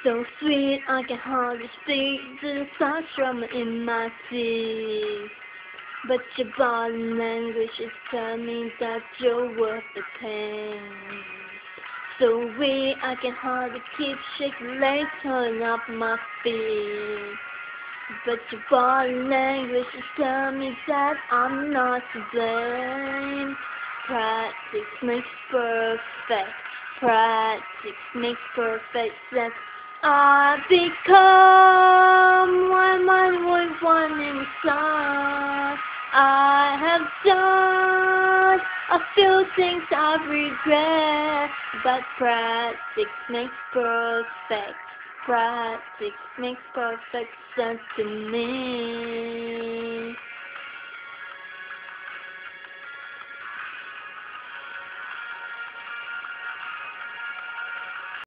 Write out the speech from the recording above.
So sweet I can hardly speak to the sunshine in my teeth. But your body language is telling me that you're worth the pain. So weak I can hardly keep shaking legs, turning up my feet. But your body language is telling me that I'm not to blame. Practice makes perfect. Practice makes perfect sense. I become what my voice one inside. I have done a few things I regret, but practice makes perfect. Practice makes perfect sense to me.